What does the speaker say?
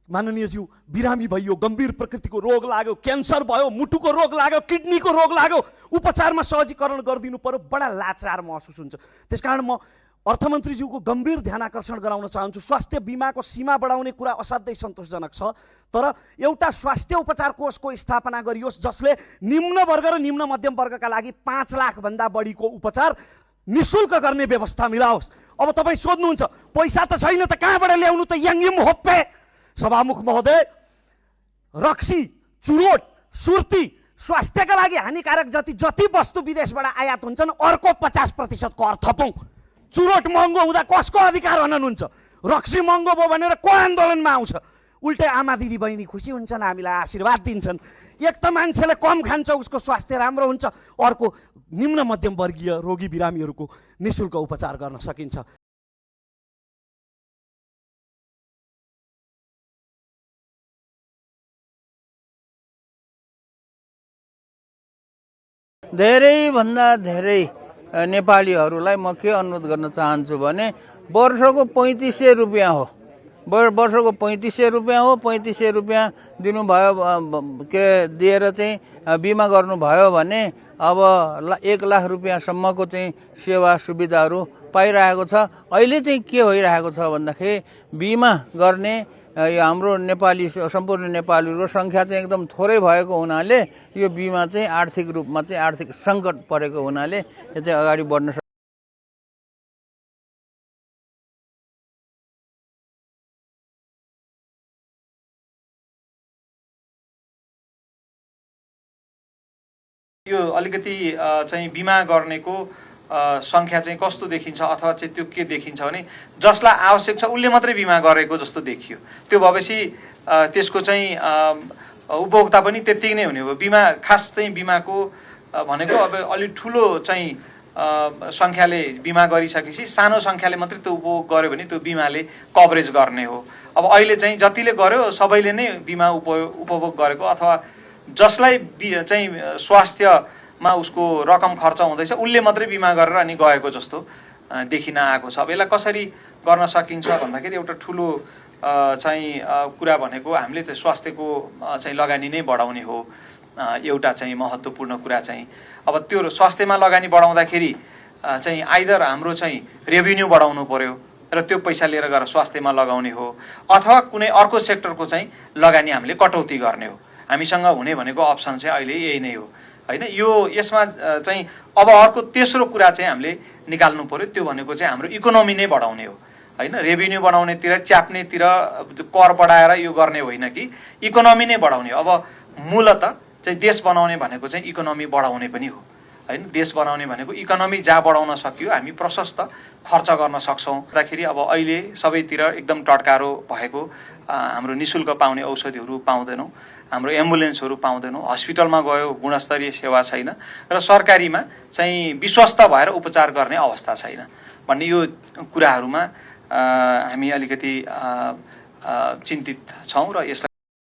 माननीयज्यू बिरामी भइयो, गम्भीर प्रकृतिको रोग लाग्यो, क्यान्सर भयो, मुटुको रोग लाग्यो, किडनीको रोग लाग्यो, उपचारमा सहजीकरण गरिदिनु पर्यो, बडा लाचार महसुस हुन्छ। त्यसकारण म अर्थमन्त्रीज्यूको गम्भीर ध्यान आकर्षण गराउन चाहन्छु। स्वास्थ्य बिमाको सीमा बढाउने कुरा असाध्यै सन्तोषजनक छ, तर एउटा स्वास्थ्य उपचार कोषको स्थापना गरियोस् जसले निम्न वर्ग र निम्न मध्यम वर्गका लागि 5 लाखभन्दा बढीको उपचार निःशुल्क गर्ने व्यवस्था मिलाओस्। अब तपाईँ सोध्नुहुन्छ पैसा त छैन त कहाँबाट ल्याउनु त याङ्गिम होप्पे। सभामुख महोदय, रक्सी, चुरोट, सुर्ती स्वास्थ्यका लागि हानिकारक जति वस्तु विदेशबाट आयात हुन्छन् अर्को 50% कर थपौँ। चुरोट महँगो हुँदा कसको अधिकार हननुहुन्छ? रक्सी महँगो भयो भनेर को आन्दोलनमा आउँछ? उल्टै आमा दिदी बहिनी खुसी हुन्छन्, हामीलाई आशीर्वाद दिन्छन्। एक त मान्छेले कम खान्छ उसको स्वास्थ्य राम्रो हुन्छ, अर्को निम्न मध्यम वर्गीय रोगी बिरामीहरूको निःशुल्क उपचार गर्न सकिन्छ। धेरैभन्दा धेरै नेपालीहरूलाई म के अनुरोध गर्न चाहन्छु भने वर्षको 3500 रुपियाँ हो, वर्षको 3500 रुपियाँ हो। 3500 रुपियाँ दिनुभयो के दिएर चाहिँ बिमा गर्नुभयो भने अब 1 लाख रुपियाँसम्मको चाहिँ सेवा सुविधाहरू पाइरहेको छ। अहिले चाहिँ के भइरहेको छ भन्दाखेरि बिमा गर्ने यो हाम्रो नेपाली सम्पूर्ण नेपालीहरूको सङ्ख्या चाहिँ एकदम थोरै भएको हुनाले यो बिमा चाहिँ आर्थिक रूपमा चाहिँ आर्थिक सङ्कट परेको हुनाले यो चाहिँ अगाडि बढ्न यो अलिकति चाहिँ बिमा गर्नेको संख्या चाहिँ कस्तो देखिन्छ अथवा चाहिँ त्यो के देखिन्छ भने जसलाई आवश्यक छ उसले मात्रै बिमा गरेको जस्तो देखियो। त्यो भएपछि त्यसको चाहिँ उपभोक्ता पनि त्यत्तिकै नै हुने हो। बिमा खास चाहिँ बिमाको भनेको अब अलि ठुलो चाहिँ संख्याले बिमा गरिसकेपछि सानो संख्याले मात्रै त्यो उपभोग गर्यो भने त्यो बिमाले कभरेज गर्ने हो। अब अहिले चाहिँ जतिले गर्यो सबैले नै बिमा उपभोग गरेको अथवा जसलाई चाहिँ स्वास्थ्यमा उसको रकम खर्च हुँदैछ उसले मात्रै बिमा गरेर अनि गएको जस्तो देखिन आएको छ। अब यसलाई कसरी गर्न सकिन्छ भन्दाखेरि एउटा ठुलो चाहिँ कुरा भनेको हामीले चाहिँ स्वास्थ्यको चाहिँ लगानी नै बढाउने हो। एउटा चाहिँ महत्त्वपूर्ण कुरा चाहिँ अब त्यो स्वास्थ्यमा लगानी बढाउँदाखेरि चाहिँ आइदर हाम्रो चाहिँ रेभिन्यू बढाउनु पर्यो र त्यो पैसा लिएर गएर स्वास्थ्यमा लगाउने हो, अथवा कुनै अर्को सेक्टरको चाहिँ लगानी हामीले कटौती गर्ने हो। हामीसँग हुने भनेको अप्सन चाहिँ अहिले यही नै हो हैन। यो यसमा चाहिँ अब अर्को तेस्रो कुरा चाहिँ हामीले निकाल्नु पर्यो, त्यो भनेको चाहिँ हाम्रो इकोनोमी नै बढाउने हो हैन। रेभिन्यू बढाउनेतिर च्याप्नेतिर कर बढाएर यो गर्ने होइन कि इकोनोमी नै बढाउने हो। अब मूलतः चाहिँ देश बनाउने भनेको चाहिँ इकोनोमी बढाउने पनि हो हैन। देश बनाउने भनेको इकोनोमी जहाँ बढाउन सकियो हामी प्रशस्त खर्च गर्न सक्छौँ। भन्दाखेरि अब अहिले सबैतिर एकदम टटकारो भएको हाम्रो निःशुल्क पाउने औषधिहरू पाउँदैनौँ, हाम्रो एम्बुलेन्सहरू पाउँदैनौँ, हस्पिटलमा गयो गुणस्तरीय सेवा छैन र सरकारीमा चाहिँ विश्वस्त भएर उपचार गर्ने अवस्था छैन भन्ने यो कुराहरूमा हामी अलिकति चिन्तित छौँ र यसलाई